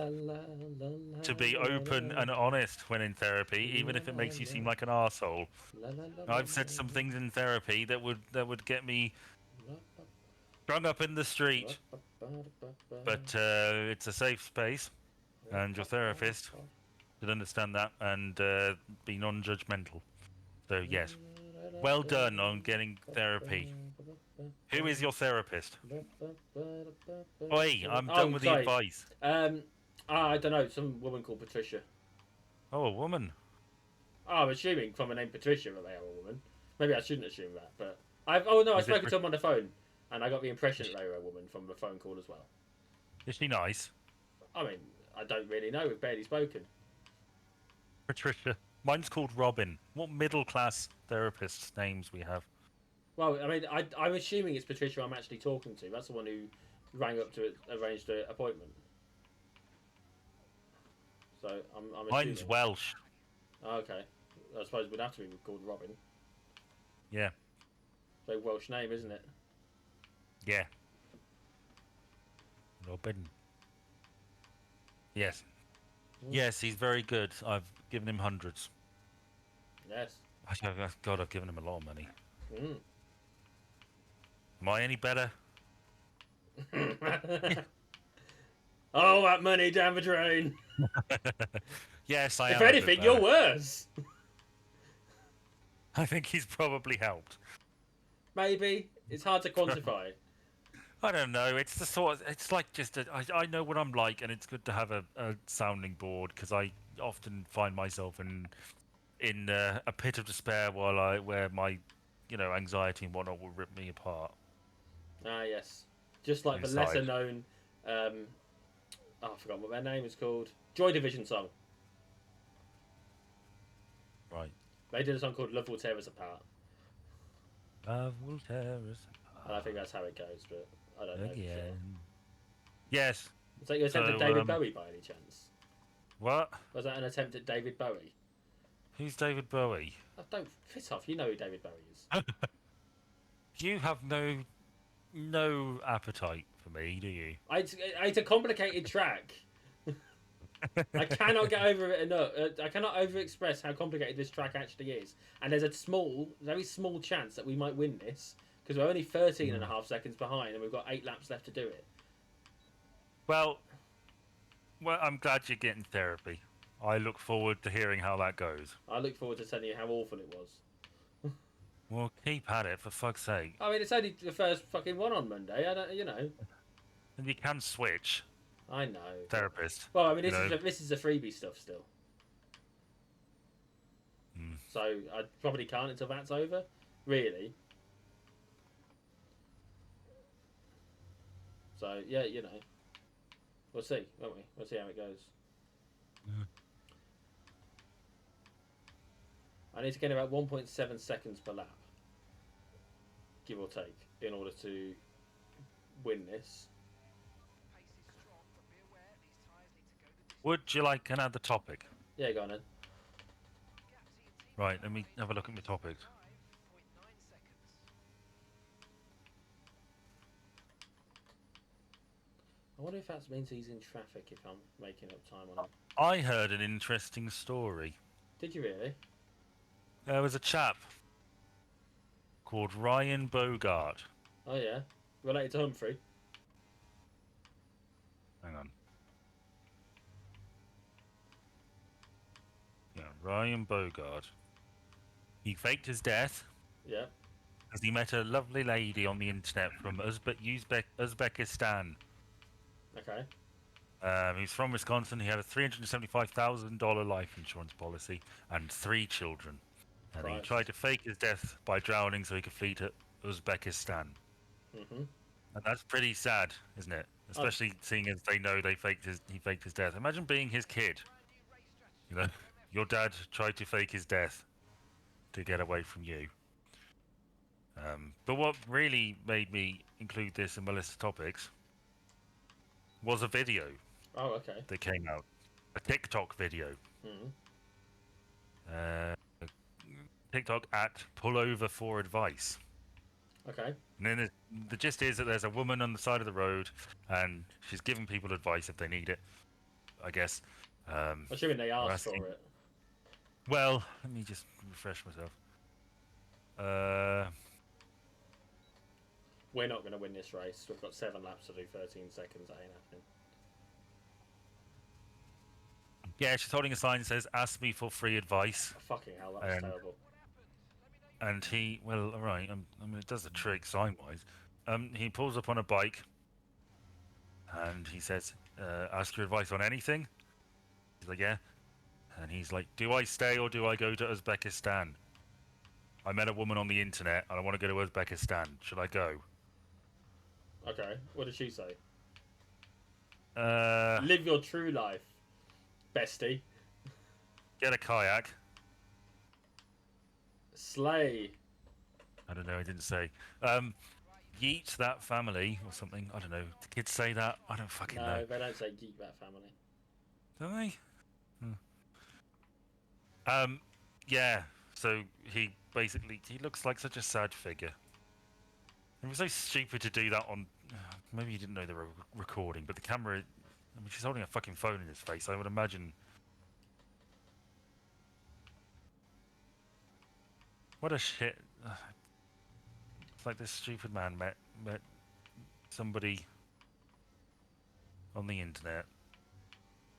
to be open and honest when in therapy, even if it makes you seem like an arsehole. I've said some things in therapy that would get me strung up in the street, but it's a safe space, and your therapist should understand that and be non-judgmental. So yes, well done on getting therapy. Who is your therapist? Oi, I'm done with the advice. I don't know, some woman called Patricia. Oh, a woman. Oh, I'm assuming from the name Patricia that they are a woman. Maybe I shouldn't assume that, but I spoke to them on the phone, and I got the impression that they were a woman from the phone call as well. Is she nice? I mean, I don't really know. We've barely spoken. Patricia. Mine's called Robin. What middle-class therapists' names we have? Well, I mean, I'm assuming it's Patricia I'm actually talking to. That's the one who rang up to arrange the appointment. So I'm assuming. Mine's Welsh. Oh, okay. I suppose we'd have to be called Robin. Yeah. So Welsh name, isn't it? Yeah. Robin. Yes. Yes, he's very good. I've given him hundreds. Yes. God, I've given him a lot of money. Mm. Am I any better? Oh, that money down the drain. Yes, I am. If anything, you're worse. I think he's probably helped. Maybe. It's hard to quantify. I don't know. It's the sort of, it's like just I know what I'm like, and it's good to have a sounding board because I often find myself in a pit of despair where my anxiety and whatnot will rip me apart. Ah, yes. Just like Inside. the lesser known, I forgot what their name is called. Joy Division song. Right. They did a song called Love Will Tear Us Apart. Love will tear us apart. And I think that's how it goes, but I don't know. Again. Sure. Yes. Was that your attempt at David Bowie by any chance? What? Was that an attempt at David Bowie? Who's David Bowie? Oh, don't piss off. You know who David Bowie is. You have no appetite for me, do you? It's a complicated track. I cannot get over it enough. I cannot over-express how complicated this track actually is. And there's a very small chance that we might win this because we're only 13 and a half seconds behind and we've got 8 laps left to do it. Well, I'm glad you're getting therapy. I look forward to hearing how that goes. I look forward to telling you how awful it was. Well, keep at it, for fuck's sake. I mean, it's only the first fucking one on Monday. I don't, And you can switch. I know. Therapist. Well, I mean, this is the freebie stuff still. Mm. So I probably can't until that's over. Really. So yeah, we'll see, won't we? We'll see how it goes. I need to get about 1.7 seconds per lap, give or take, in order to win this. Would you like another topic? Yeah, go on then. Right, let me have a look at my topics. I wonder if that means he's in traffic if I'm making up time on him. I heard an interesting story. Did you really? There was a chap called Ryan Bogart. Oh yeah, related to Humphrey. Hang on. Yeah, Ryan Bogart. He faked his death Yeah. because he met a lovely lady on the internet from Uzbekistan. Okay. He's from Wisconsin. He had a $375,000 life insurance policy and 3 children. And he Christ. tried to fake his death by drowning so he could flee to Uzbekistan. Mhm. And that's pretty sad, isn't it? Especially seeing as they know he faked his death. Imagine being his kid. You know, your dad tried to fake his death to get away from you. But what really made me include this in my list of topics was a video Oh, okay. that came out, a TikTok video. Mhm. TikTok at pullover for advice. Okay. And then the gist is that there's a woman on the side of the road, and she's giving people advice if they need it, I guess. Assuming they asked asking- for it. Well, let me just refresh myself. We're not going to win this race. We've got 7 laps to do, 13 seconds. That ain't happening. Yeah, she's holding a sign that says, "Ask me for free advice." Oh, fucking hell, that was terrible. And he, well, all right, I mean, it does the trick sign-wise. He pulls up on a bike, and he says, "Ask your advice on anything?" He's like, "Yeah." And he's like, "Do I stay or do I go to Uzbekistan? I met a woman on the internet, and I want to go to Uzbekistan. Should I go?" Okay, what did she say? Uh, Live your true life, bestie. Get a kayak. Slay. I don't know, I didn't say. Yeet that family or something. I don't know. Do kids say that? I don't fucking know. No, they don't say geek that family. Don't they? Yeah. So he looks like such a sad figure. It was so stupid to do that on. Maybe he didn't know they were recording, but the camera. I mean, she's holding a fucking phone in his face. I would imagine. What a shit. It's like this stupid man met somebody on the internet.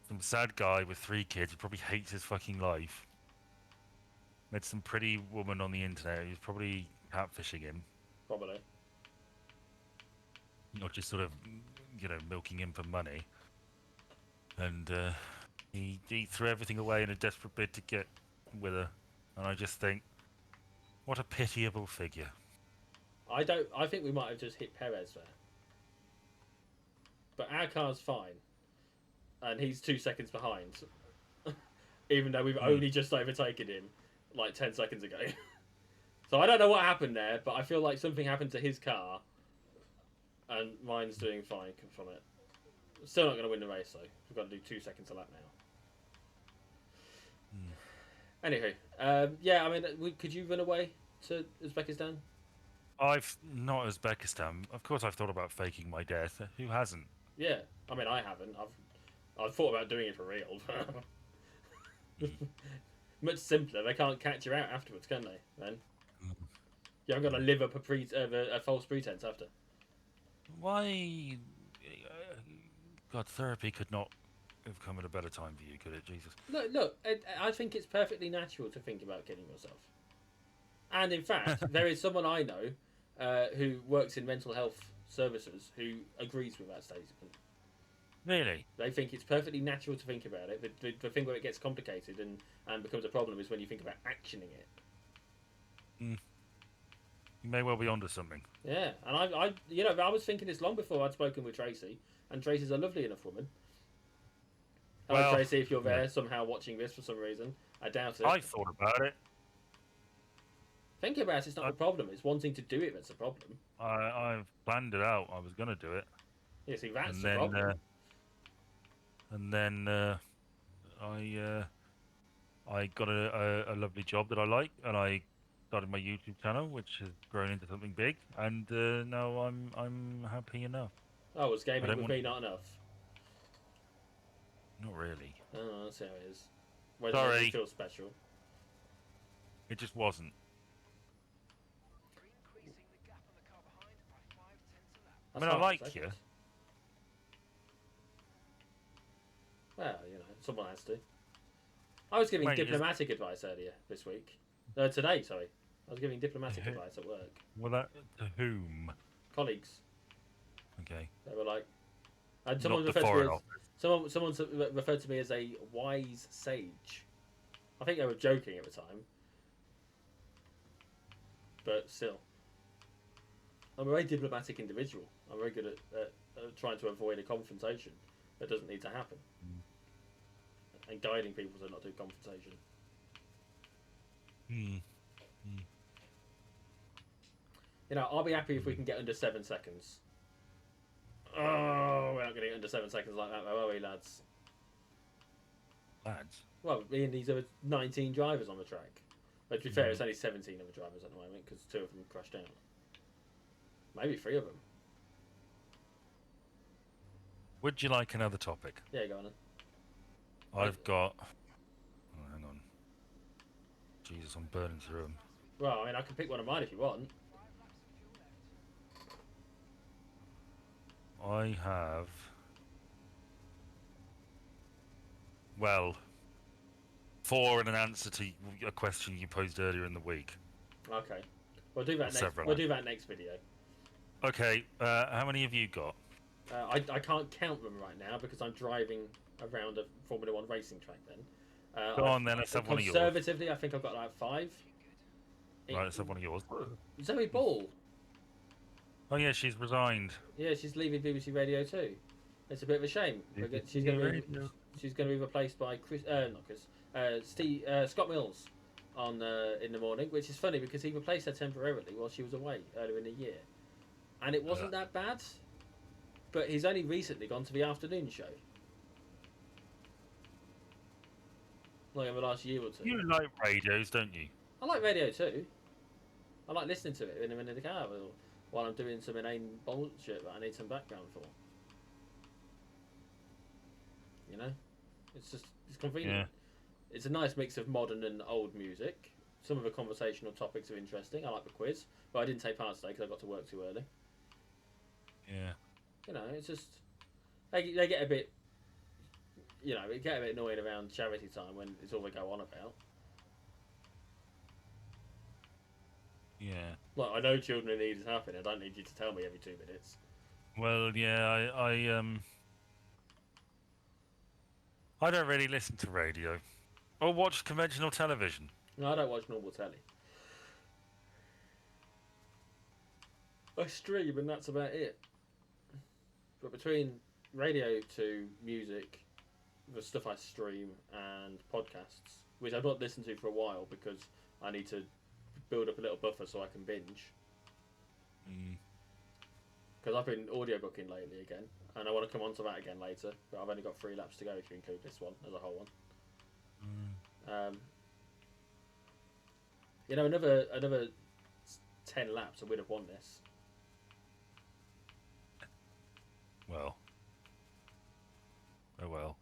Some sad guy with 3 kids who probably hates his fucking life. Met some pretty woman on the internet who's probably catfishing him. Probably. Not just sort of, milking him for money. And he threw everything away in a desperate bid to get with her. And I just think, what a pitiable figure. I think we might have just hit Perez there. But our car's fine. And he's 2 seconds behind. Even though we've only just overtaken him like 10 seconds ago. So I don't know what happened there, but I feel like something happened to his car. And mine's doing fine from it. Still not going to win the race though. We've got to do 2 seconds a lap now. Anywho, yeah, I mean, could you run away to Uzbekistan? I've not Uzbekistan. Of course, I've thought about faking my death. Who hasn't? Yeah, I mean, I haven't. I've thought about doing it for real. Much simpler. They can't catch you out afterwards, can they? Then you haven't got to live up a false pretense after. Why? God, therapy could not have come at a better time for you, could it? Jesus. Look. I think it's perfectly natural to think about killing yourself. And in fact, there is someone I know who works in mental health services who agrees with that statement. Really? They think it's perfectly natural to think about it. The thing where it gets complicated and becomes a problem is when you think about actioning it. You may well be onto something. Yeah, and I was thinking this long before I'd spoken with Tracy, and Tracy's a lovely enough woman. Hello, Well, Tracy, if you're yeah. there somehow watching this for some reason. I doubt it. I thought about it. Thinking about it's not the problem. It's wanting to do it that's the problem. I've planned it out. I was going to do it. Yeah, see, that's And the then, problem. I got a lovely job that I like, and I started my YouTube channel, which has grown into something big. And now I'm happy enough. Oh, was I gaming don't with want me not enough? Not really. Oh, that's how it is. Why does it make you Sorry, feel special? it just wasn't. I That's mean, I half a like second. you. Well, you know, someone has to. I was giving Mate, diplomatic advice earlier this week. Today, sorry. I was giving diplomatic advice at work. Well, that to whom? Colleagues. Okay. They were like, and someone Not the referred to me foreign as office. someone referred to me as a wise sage. I think they were joking at the time, but still, I'm a very diplomatic individual. I'm very good at trying to avoid a confrontation that doesn't need to happen, and guiding people to not do confrontation. Hmm. You know, I'll be happy if we can get under 7 seconds. Oh, we're not going to get under 7 seconds like that, though, are we, lads? Lads. Well, me and these are 19 drivers on the track. But to be fair, it's only 17 of the drivers at the moment because 2 of them crashed out. Maybe 3 of them. Would you like another topic? Yeah, go on then. I've got. Oh, hang on. Jesus, I'm burning through them. Well, I mean, I can pick one of mine if you want. I have. Well, 4 and an answer to a question you posed earlier in the week. Okay. We'll do that next. Several. We'll do that next video. Okay, how many have you got? I can't count them right now because I'm driving around a Formula One racing track. Then. Go on then, let's have one of yours. Conservatively, I think I've got like 5. Right, let's have one of yours. Zoe Ball. Oh yeah, she's resigned. Yeah, she's leaving BBC Radio 2. It's a bit of a shame. She's going to be replaced by Scott Mills on in the morning, which is funny because he replaced her temporarily while she was away earlier in the year, and it wasn't that bad. But he's only recently gone to the afternoon show, like in the last year or 2. You like radios, don't you? I like Radio 2. I like listening to it when I'm in the car or while I'm doing some inane bullshit that I need some background for. You know, it's convenient. Yeah. It's a nice mix of modern and old music. Some of the conversational topics are interesting. I like the quiz, but I didn't take part today because I got to work too early. Yeah. You know, it's just they get a bit, you know, they get a bit annoying around charity time when it's all they go on about. Yeah. Like, I know children in need is happening. I don't need you to tell me every 2 minutes. Well, yeah, I don't really listen to radio or watch conventional television. No, I don't watch normal telly. I stream and that's about it. But between radio to music, the stuff I stream and podcasts, which I've not listened to for a while because I need to build up a little buffer so I can binge. Because I've been audiobooking lately again, and I want to come on to that again later, but I've only got 3 laps to go if you include this one as a whole one. You know, another 10 laps and we'd have won this. Well. Oh well.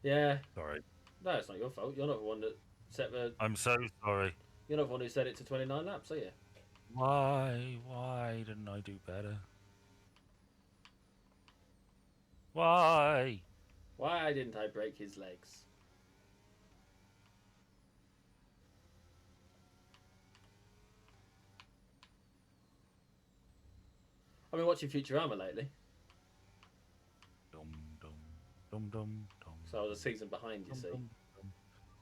Yeah. Sorry. No, it's not your fault. You're not the one that set the... I'm so sorry. You're not the one who set it to 29 laps, are you? Why didn't I do better? Why? Why didn't I break his legs? I've been watching Futurama lately. Dum dum dum dum dum. So I was a season behind, you see. Dum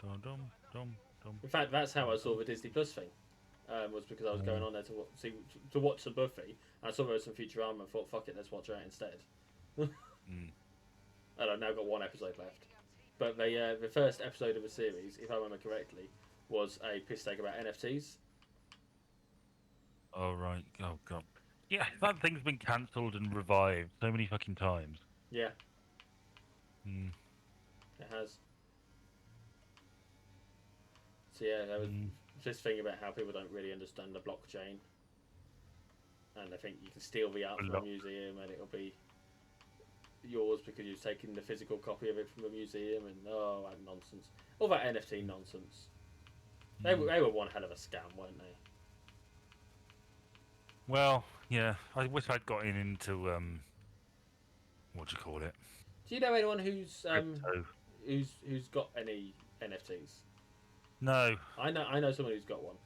dum dum dum. In fact, that's how I saw the Disney Plus thing. Was because I was going on there to watch some Buffy, and I saw there was some Futurama and thought, fuck it, let's watch that instead. And I've now got 1 episode left. But the first episode of the series, if I remember correctly, was a piss take about NFTs. Oh right. Oh god. Yeah, that thing's been cancelled and revived so many fucking times. Yeah, Mm, it has. So yeah, there was mm, this thing about how people don't really understand the blockchain, and I think you can steal the art a from a lot. museum, and it'll be yours because you've taken the physical copy of it from a museum, and that nonsense. All that NFT nonsense. Mm. They were one hell of a scam, weren't they? Well, yeah. I wish I'd gotten into what do you call it? Do you know anyone who's Crypto. who's got any NFTs? No. I know someone who's got one.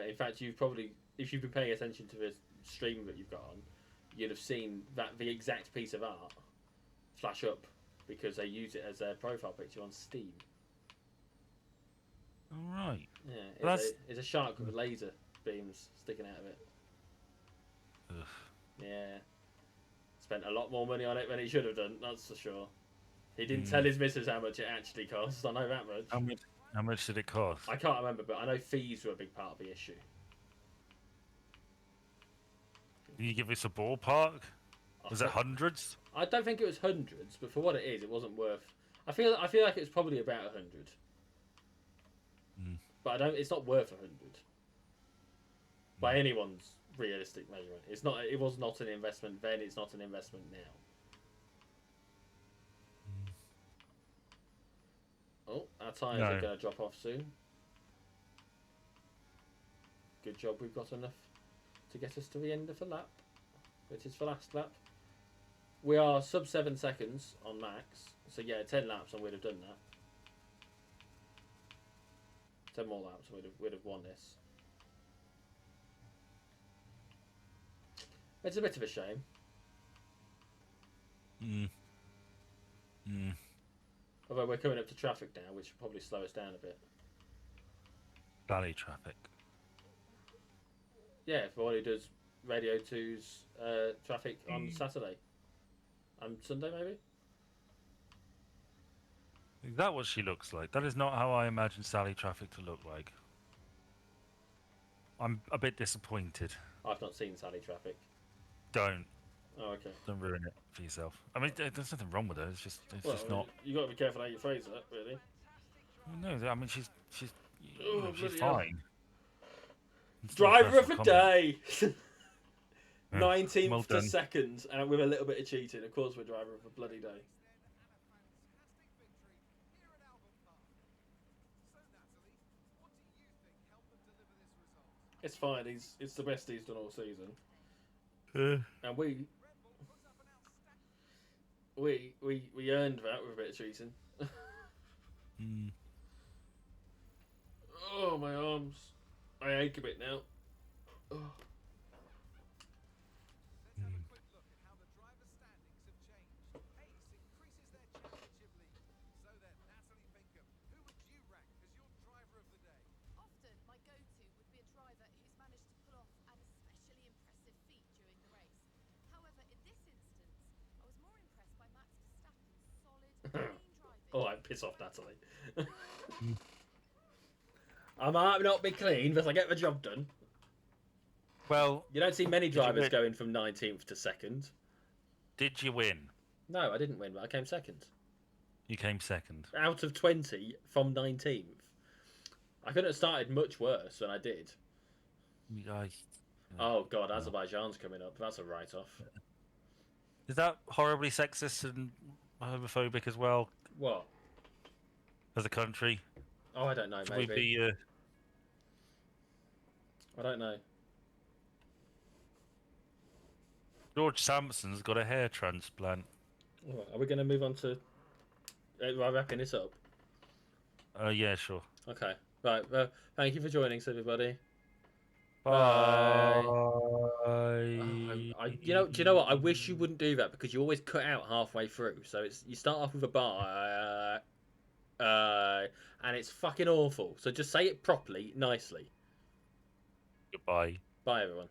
In fact, you've probably, if you've been paying attention to the stream that you've got on, you'd have seen that the exact piece of art flash up because they use it as a profile picture on Steam. All right. Yeah, it's a shark with laser beams sticking out of it. Ugh. Yeah, spent a lot more money on it than he should have done. That's for sure. He didn't Mm. tell his missus how much it actually cost. I know that much. How much did it cost? I can't remember, but I know fees were a big part of the issue. Can you give us a ballpark? Was it hundreds? I don't think it was hundreds, but for what it is, it wasn't worth. I feel like it was probably about 100, Mm. but I don't. It's not worth 100 by anyone's realistic measurement. It's not. It was not an investment then. It's not an investment now. Oh, our tyres are going to drop off soon. Good job, we've got enough to get us to the end of the lap, which is the last lap. We are sub 7 seconds on max, so yeah, 10 laps and we'd have done that. 10 more laps and we'd have won this. It's a bit of a shame. Although we're coming up to traffic now, which will probably slow us down a bit. Valley traffic. Yeah, for one who does Radio 2's traffic on Saturday. And Sunday, maybe? Is that what she looks like? That is not how I imagine Sally Traffic to look like. I'm a bit disappointed. I've not seen Sally Traffic. Don't. Oh, okay. Don't ruin it for yourself. I mean, there's nothing wrong with her. It's just not. You got to be careful how you phrase that, really. No, I mean she's Oh, she's bloody hell. fine. It's not a Driver of the personal comment. day! Yeah, 19th well to done. second, and with a little bit of cheating. Of course, we're driver of the bloody day. It's fine. It's the best he's done all season, and we earned that with a bit of cheating. Mm. Oh, my arms! I ache a bit now. Oh. Oh, I piss off Natalie. I might not be clean, but I get the job done. Well, You don't see many drivers going from 19th to second. did you win? No, I didn't win, but I came second. You came second. Out of 20 from 19th. I couldn't have started much worse than I did. Oh, God, Azerbaijan's coming up. That's a write-off. Is that horribly sexist and homophobic as well? What? As a country? Oh, I don't know, Should we maybe. be, I don't know. George Sampson's got a hair transplant. Right, are we going to move on to wrapping this up? Yeah, sure. Okay. Right, well, thank you for joining us, everybody. Bye. Do you know what? I wish you wouldn't do that because you always cut out halfway through. So you start off with a bar, and it's fucking awful. So just say it properly, nicely. Goodbye. Bye, everyone.